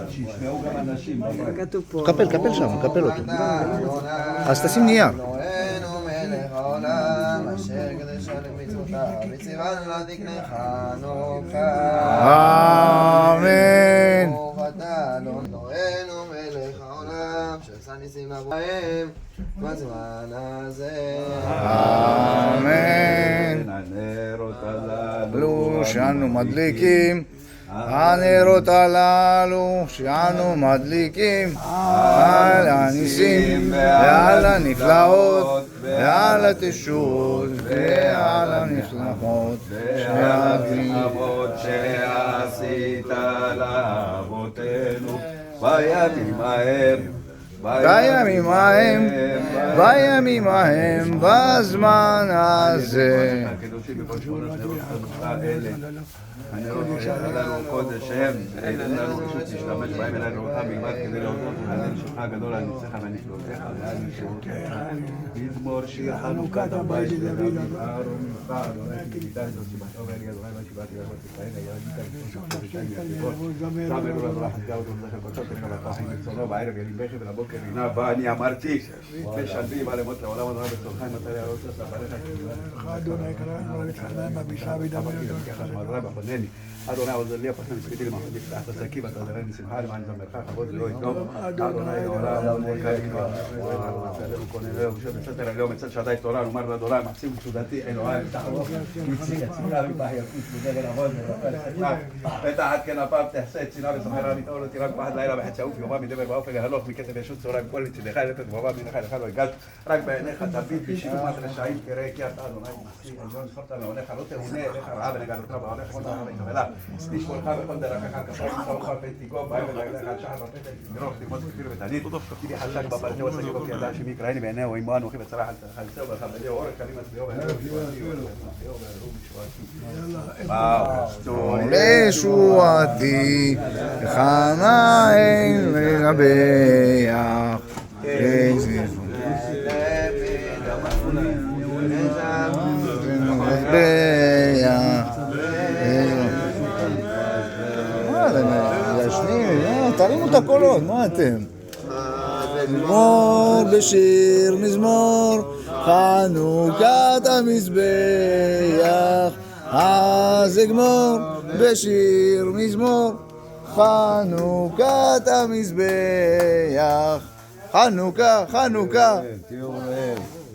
שישמעו גם אנשים. כתוב פה. קפל שם, קפל אותו. אז תשים נייר. אלוהינו מלך העולם, אשר קדש על מצוותיו, וציוונו להדליק חנוכה. אמן. ברוך אתה אלוהינו מלך העולם, שעשה ניסים עבורם בזמן הזה. אמן. הנרות הללו אלו שאנו מדליקים, הנרות הללו שאנו מדליקים, על הניסים ועל הנפלאות ועל התשועות ועל הנפלאות והאבות שעשית לאבותינו בימים ההם בימים ההם בזמן הזה. הקדושים בכל שמונה אלה הנרות הללו קודש הם, אין לנו רשות להשתמש בהם אלא נורתך מלבד כדי להודות ולהלל שמך הגדול על ניסיך ונפלאותיך ועל נפלאותיך. מזמור שיר חנוכת הבית לדוד אהרון ממך אדוני כי ביטלת ושיבחתו ואלי אדוני ושיבחתי ואהבת ישראל ירדית ושמך ושם יציבות שם אלו לברך חזקה ותומזכר בכל תחבתו חיים בצונו בערב ילים בכי ולבוקר הנה בא אני אמרתי בשלבי בא למות לעולם אדוני בצורך אם אתה להראות את לברך אדוני קראנו לתחנן בבישה ודמי אדוני עוזר לי הפחד מספיתי למחד לפתח את השקים ואתה עוזרני שמחה למען זמרך כבוד ולא יתנום אדוני לעולם מלכי ועלינו כוננהו שבסתר עליהו מצד שעדי תורה נאמר לאדוני מחסים ותשודתי אלוהי ותחלו יציג הצמילה ובח ירקוץ בדגל עבוד ותחת כן הפעם תעשה את צינה וסוחרה מתאול ותירה בפחד לילה בחצי עוף יומה מדבר באופן להלוך מכתב ישות צהרה מכל מצידך אלפת ובובה מנך לך לא הגש רק בעיניך תביט בשילומת רשעים תראה כי אתה אדוני מחסי עליון זכרת מעונך לא תאונה אליך רעה ונגדותך בעונך כל דבר יקבלה לשמולך בכל דרכך כפיים צורך ותיגו בהם ולרגלך על שחר ופתק תגרוך תלמוד כפיר ותענית כי לי חשק בבלתי וסגיקו כי ידע שמי יקראיני בעיניהו עמו אנוכי וצרח על חלצהו ולחבדיהו אורך כלים מצביעו לישועתי חנה אין לרבח תרימו את הקולות, מה אתם? מזמור בשיר מזמור חנוכת המזבח אז אגמור בשיר מזמור חנוכת המזבח חנוכה, חנוכה